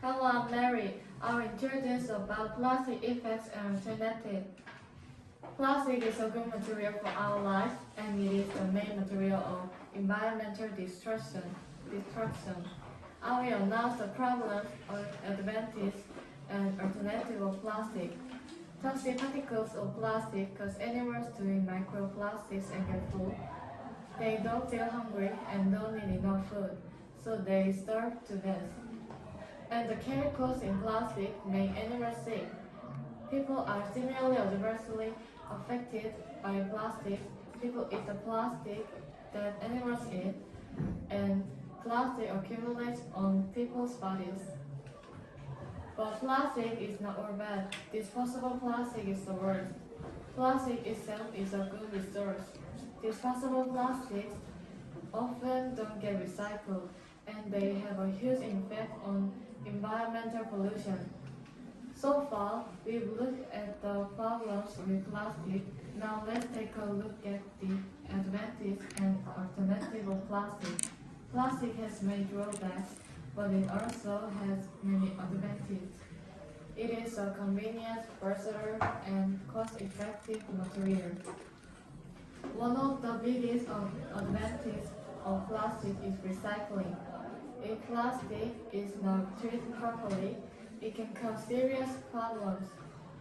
Hello, I'm Mary. I'll introduce about plastic effects and alternatives. Plastic is a good material for our life, and it is the main material of environmental destruction. I will announce the problems, advantages, and alternatives of plastic. Toxic particles of plastic cause animals to eat microplastics and get food. They don't feel hungry and don't need enough food, so they starve to death. And the chemicals in plastic make animals sick. People are similarly adversely affected by plastic. People eat the plastic that animals eat, and plastic accumulates on people's bodies. But plastic is not all bad. Disposable plastic is the worst. Plastic itself is a good resource. Disposable plastics often don't get recycled, and they have a huge impact on environmental pollution. So far, we've looked at the problems with plastic. Now let's take a look at the advantages and alternatives of plastic. Plastic has many drawbacks, but it also has many advantages. It is a convenient, versatile, and cost-effective material. One of the biggest advantages of plastic is recycling. If plastic is not treated properly, it can cause serious problems,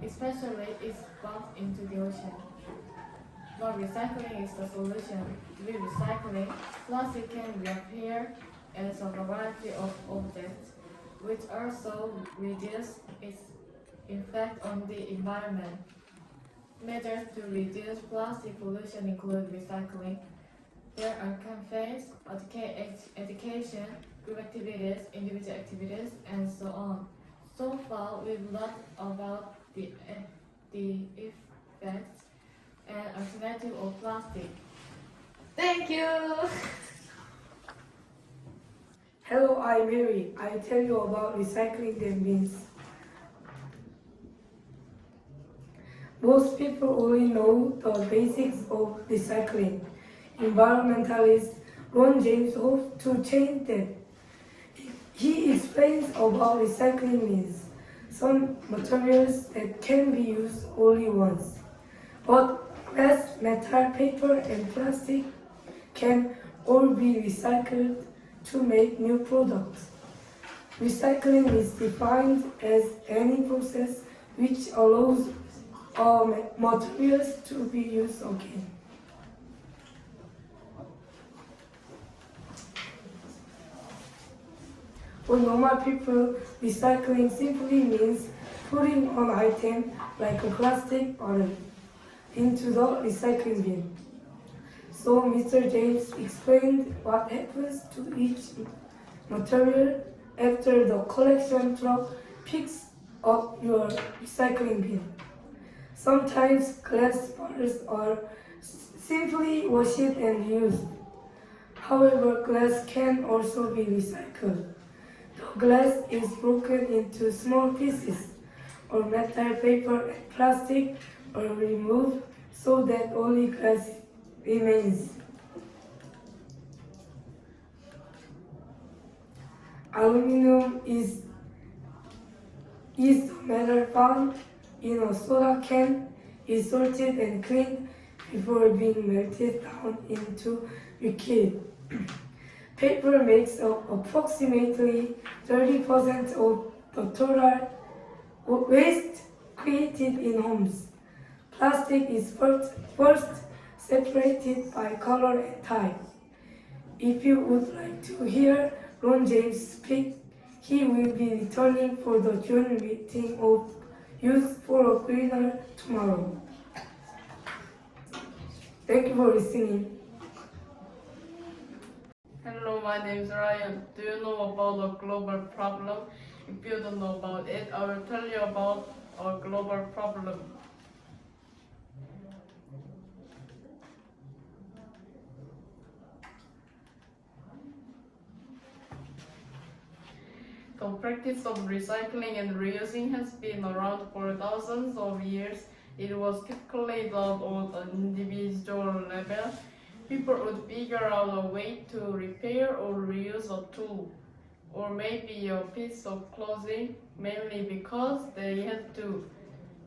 especially if bumped into the ocean. But recycling is the solution. With recycling, plastic can reappear as a variety of objects, which also reduce its effect on the environment. Measures to reduce plastic pollution include recycling. There are campaigns, education, group activities, individual activities, and so on. So far, we've learned about the effects and alternatives of plastic. Thank you! Hello, I'm Mary. I'll tell you about recycling the bins. Most people only know the basics of recycling. Environmentalist Ron James hopes to change that. He explains about recycling means some materials that can be used only once, but glass, metal, paper, and plastic can all be recycled to make new products. Recycling is defined as any process which allows materials to be used again. For normal people, recycling simply means putting an item like a plastic bottle into the recycling bin. So Mr. James explained what happens to each material after the collection truck picks up your recycling bin. Sometimes glass bottles are simply washed and used. However, glass can also be recycled. The glass is broken into small pieces, or metal, paper, and plastic are removed so that only glass remains. Aluminum is the metal found in a soda can, is sorted and cleaned before being melted down into liquid. Paper makes up approximately 30% of the total waste created in homes. Plastic is first separated by color and type. If you would like to hear Ron James speak, he will be returning for the June meeting of Youth for a Greener tomorrow. Thank you for listening. Hello, my name is Ryan. Do you know about a global problem? If you don't know about it, I will tell you about a global problem. The practice of recycling and reusing has been around for thousands of years. It was typically done on an individual level. People would figure out a way to repair or reuse a tool. or maybe a piece of clothing, mainly because they had to.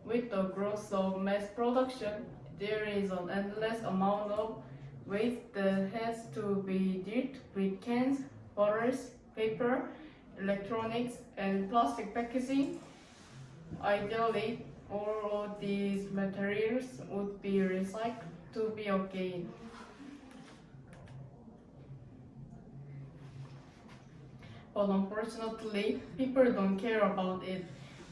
With the growth of mass production, there is an endless amount of waste that has to be dealt with cans, bottles, paper, electronics, and plastic packaging. Ideally, all of these materials would be recycled to be of gain. But unfortunately, people don't care about it.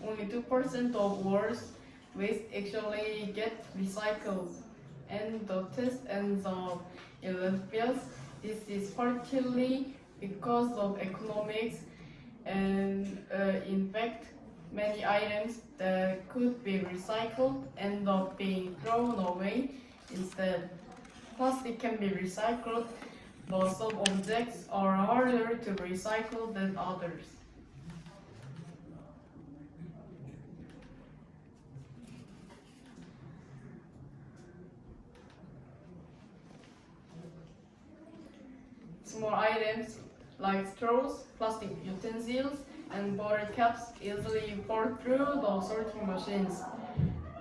Only 2% of world's waste actually get recycled, and the test ends up in landfills. This is partly because of economics, and in fact, many items that could be recycled end up being thrown away instead. Plastic can be recycled, but some objects are harder to recycle than others. Small items like straws, plastic utensils, and bottle caps easily fall through the sorting machines.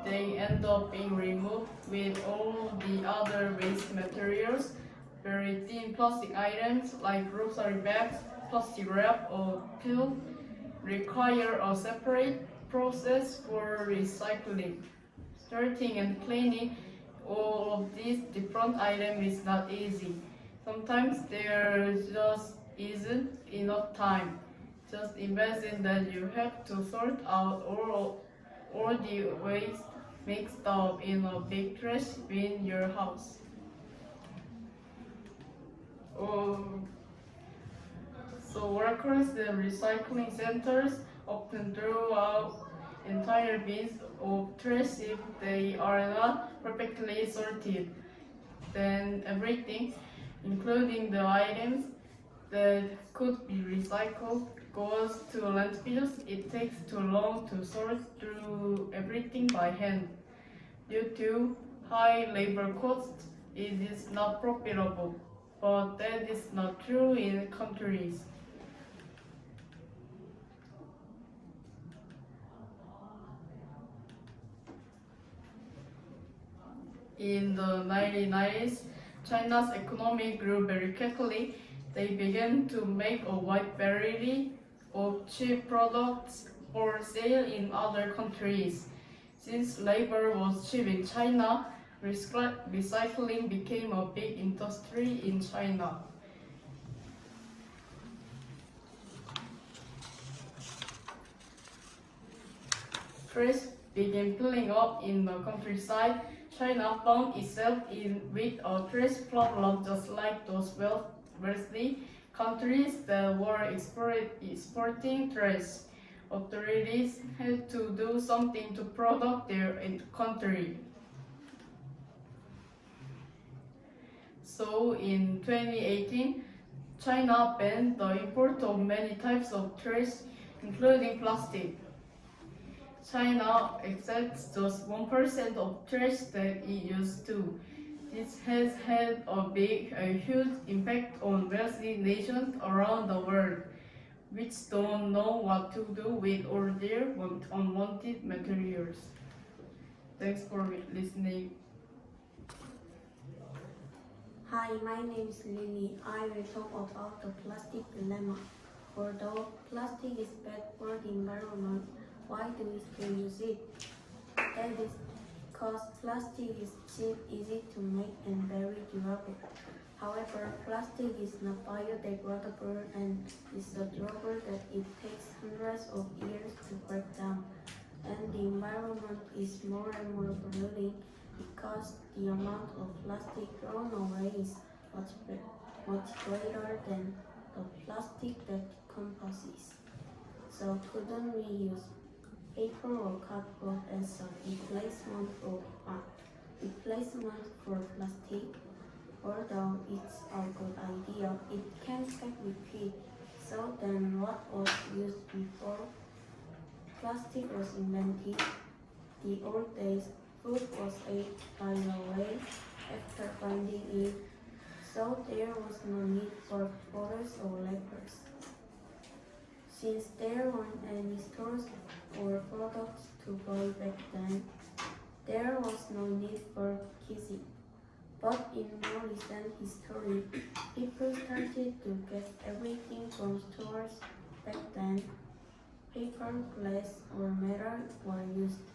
They end up being removed with all the other waste materials. Very thin plastic items like grocery bags, plastic wrap, or peel require a separate process for recycling. Sorting and cleaning all of these different items is not easy. Sometimes there just isn't enough time. Just imagine that you have to sort out all the waste mixed up in a big trash bin in your house. So workers at recycling centers often throw out entire bins of trash if they are not perfectly sorted. Then everything, including the items that could be recycled, goes to landfills. It takes too long to sort through everything by hand. Due to high labor costs, it is not profitable, but that is not true in countries. In the 1990s, China's economy grew very quickly. They began to make a wide variety of cheap products for sale in other countries. Since labor was cheap in China, recycling became a big industry in China. Trash began piling up in the countryside. China found itself with a trash problem just like those wealthy countries that were exporting trash. Authorities had to do something to protect their country. So in 2018, China banned the import of many types of trash, including plastic. China accepts just 1% of trash that it used to. This has had a huge impact on wealthy nations around the world, which don't know what to do with all their unwanted materials. Thanks for listening. Hi, my name is Lily. I will talk about the plastic dilemma. Although plastic is bad for the environment, why do we still use it? That is because plastic is cheap, easy to make, and very durable. However, plastic is not biodegradable and is so durable that it takes hundreds of years to break down. And the environment is more and more polluting because the amount of plastic thrown away is much greater than the plastic that decomposes. So couldn't we use paper or cardboard as a replacement for plastic? Although it's a good idea, it can't get repeated. So then what was used before plastic was invented? The old days, food was ate by the way after finding it, so there was no need for bottles or wrappers. Since there weren't any stores or products to buy back then, there was no need for kissing. But in more recent history, people started to get everything from stores. Back then, paper, glass, or metal were used.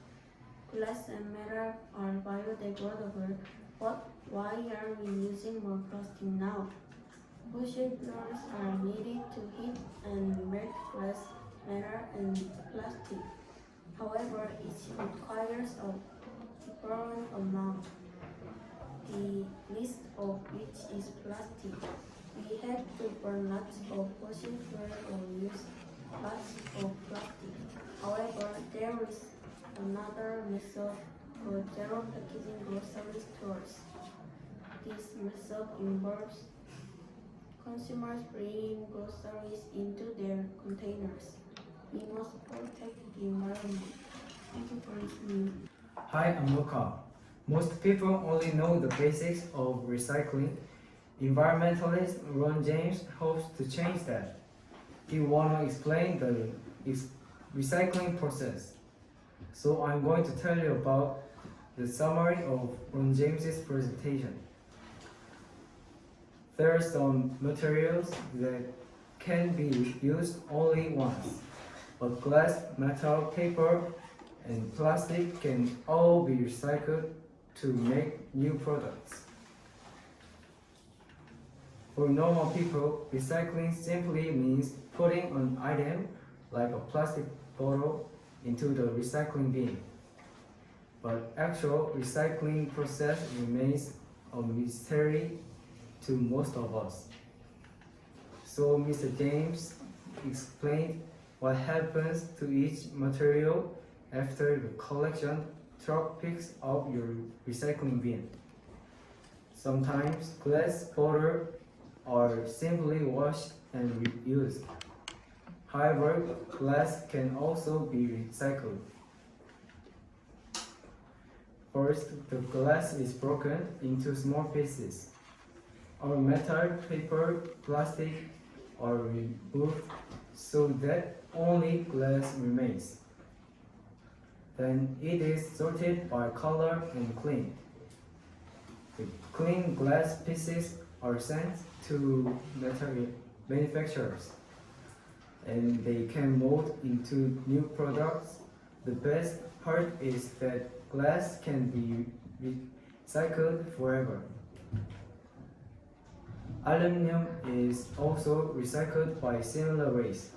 Glass and metal are biodegradable, but why are we using more plastic now? Ocean floors are needed to heat and melt glass, metal, and plastic. However, it requires a different amount, the least of which is plastic. We have to burn lots of fossil fuel or use lots of plastic. However, there is another method called zero packaging grocery stores. This method involves consumers bringing groceries into their containers. We must protect the environment. Thank you for listening. Hi, I'm Luca. Most people only know the basics of recycling. Environmentalist Ron James hopes to change that. He wanna explain the recycling process. So I'm going to tell you about the summary of Ron James's presentation. There are some materials that can be used only once, but glass, metal, paper, and plastic can all be recycled to make new products. For normal people, recycling simply means putting an item like a plastic bottle into the recycling bin. But actual recycling process remains a mystery to most of us. So Mr. James explained what happens to each material after the collection truck picks up your recycling bin. Sometimes glass bottles are simply washed and reused. However, glass can also be recycled. First, the glass is broken into small pieces. Our metal, paper, plastic are removed so that only glass remains. Then it is sorted by color and cleaned. The clean glass pieces are sent to metal manufacturers, and they can mold into new products. The best part is that glass can be recycled forever. Aluminum is also recycled by similar ways,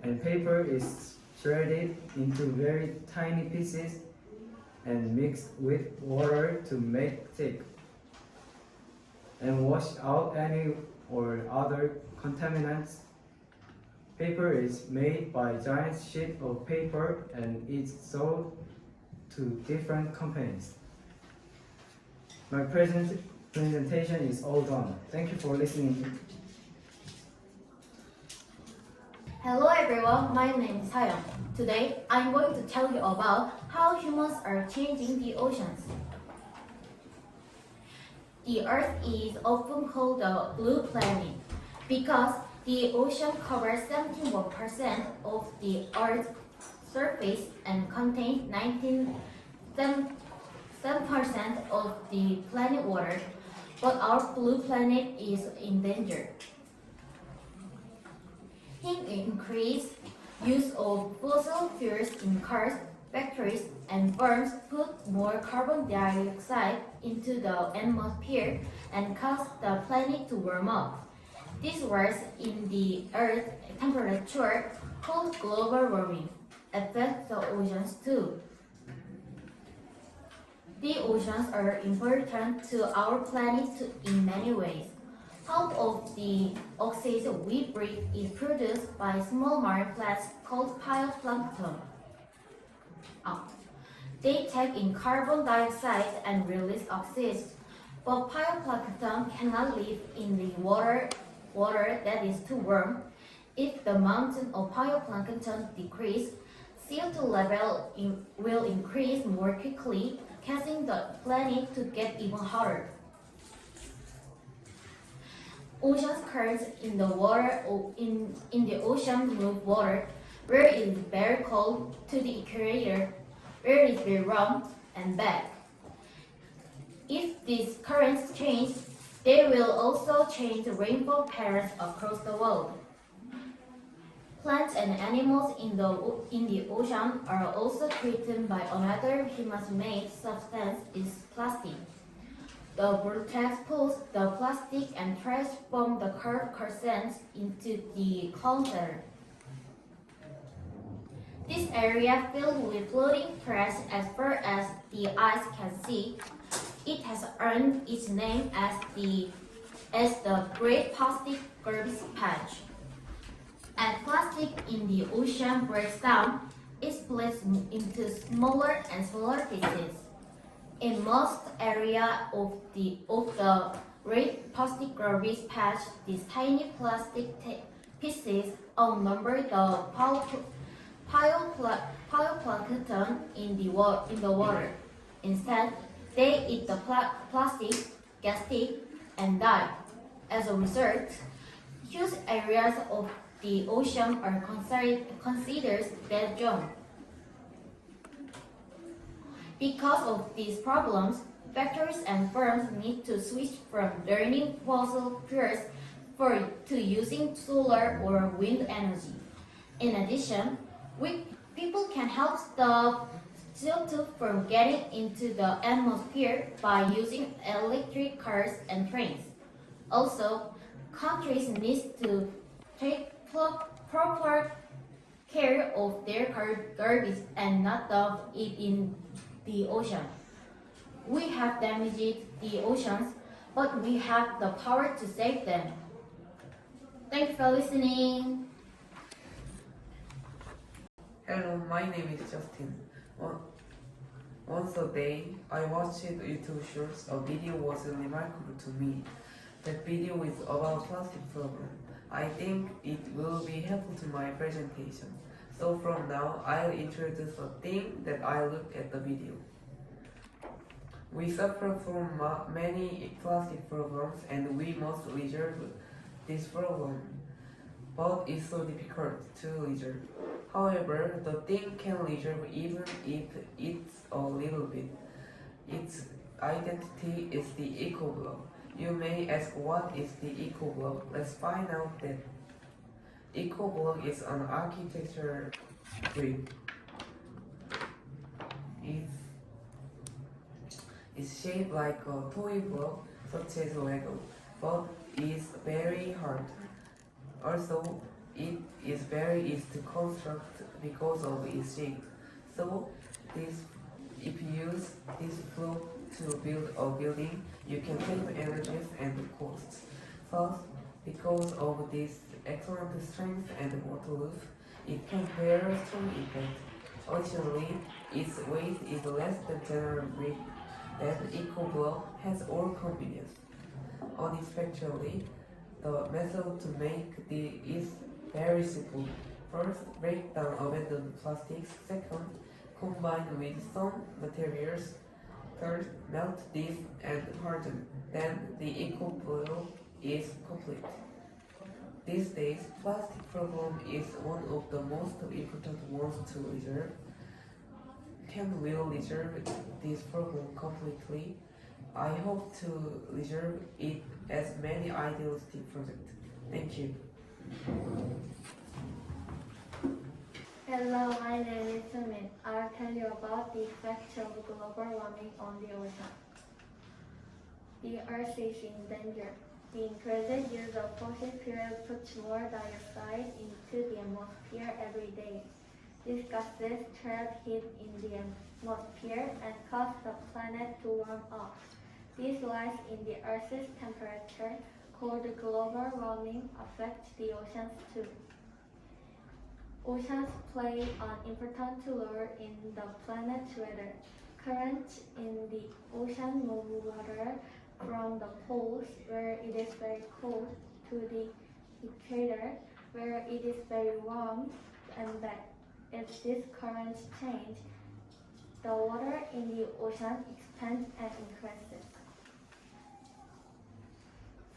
and paper is shredded into very tiny pieces and mixed with water to make thick, and wash out any or other contaminants. Paper is made by giant sheet of paper and it's sold to different companies. My presentation is all done. Thank you for listening. Hello everyone, my name is Hayoung. Today, I'm going to tell you about how humans are changing the oceans. The Earth is often called the blue planet because the ocean covers 71% of the Earth's surface and contains 97% of the planet water, but our blue planet is in danger. Increased use of fossil fuels in cars, factories, and farms put more carbon dioxide into the atmosphere and cause the planet to warm up. This rise in the Earth's temperature, called global warming, affects the oceans too. The oceans are important to our planet in many ways. Half of the oxygen we breathe is produced by small marine plants called phytoplankton. They take in carbon dioxide and release oxygen, but phytoplankton cannot live in the water that is too warm. If the amount of phytoplankton decreases, CO2 level will increase more quickly, causing the planet to get even hotter. Ocean currents in the water in the ocean move water where it is very cold to the equator where it is very warm and back. If these currents change, they will also change the rainfall patterns across the world. Plants and animals in the ocean are also threatened by another human-made substance is plastic. The vortex pulls the plastic and transforms the curved crescent into the calm center. This area filled with floating threads as far as the eyes can see. It has earned its name as the Great Plastic Garbage Patch. As plastic in the ocean breaks down, it splits into smaller and smaller pieces. In most areas of the Great Plastic Garbage Patch, these tiny plastic pieces outnumber the phytoplankton in the water. Instead, they eat the plastic, get sick, and die. As a result, huge areas of the ocean are considered dead zone. Because of these problems, factories and firms need to switch from burning fossil fuels to using solar or wind energy. In addition, people can help stop CO2 from getting into the atmosphere by using electric cars and trains. Also, countries need to take proper care of their garbage and not dump it in the ocean. We have damaged the oceans, but we have the power to save them. Thank you for listening. Hello, my name is Justin. Once a day, I watched YouTube shorts. A video was remarkable to me. That video is about plastic problem. I think it will be helpful to my presentation. So from now, I'll introduce a thing that I looked at the video. We suffer from many plastic problems and we must resolve this problem. But it's so difficult to resolve. However, the thing can resolve even if it's a little bit. Its identity is the eco block. You may ask, what is the eco block? Let's find out that eco block is an architecture brick. It's shaped like a toy block, such as Lego, but it's very hard. Also, it is very easy to construct because of its shape. So, if you use this block to build a building, you can save energies and costs. Plus, because of this excellent strength and waterproof, it can bear a strong impact. Additionally, its weight is less than general brick. That eco block has all convenience. Unexpectedly, the method to make is very simple. First, break down abandoned plastics. Second, combine with some materials. Third, melt this and harden. Then the eco block is complete. These days, plastic problem is one of the most important ones to resolve. Can we resolve this problem completely? I hope to resolve it as many idealistic projects. Thank you. Hello, my name is Sumin. I'll tell you about the effects of global warming on the ocean. The Earth is in danger. The increased use of fossil fuels puts more dioxide into the atmosphere every day. These gases trap heat in the atmosphere and cause the planet to warm up. This rise in the Earth's temperature, called global warming, affects the oceans too. Oceans play an important role in the planet's weather. Currents in the ocean move water from the poles, where it is very cold, to the equator, where it is very warm, and back. If these currents change, the water in the ocean expands and increases.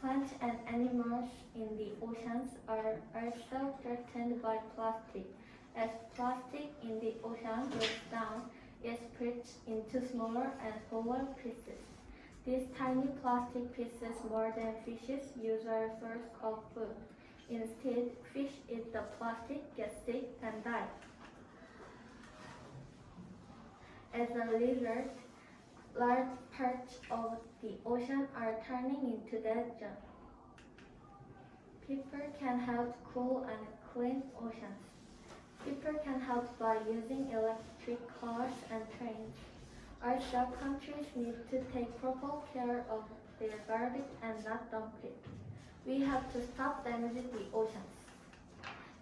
Plants and animals in the oceans are also threatened by plastic. As plastic in the ocean breaks down, it splits into smaller and smaller pieces. These tiny plastic pieces, more than fishes, use are a source of food. Instead, fish eat the plastic, get sick, and die. As a result, large parts of the ocean are turning into dead zones. People can help cool and clean oceans. People can help by using electric cars and trains. Also, countries need to take proper care of their garbage and not dump it. We have to stop damaging the oceans.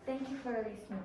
Thank you for listening.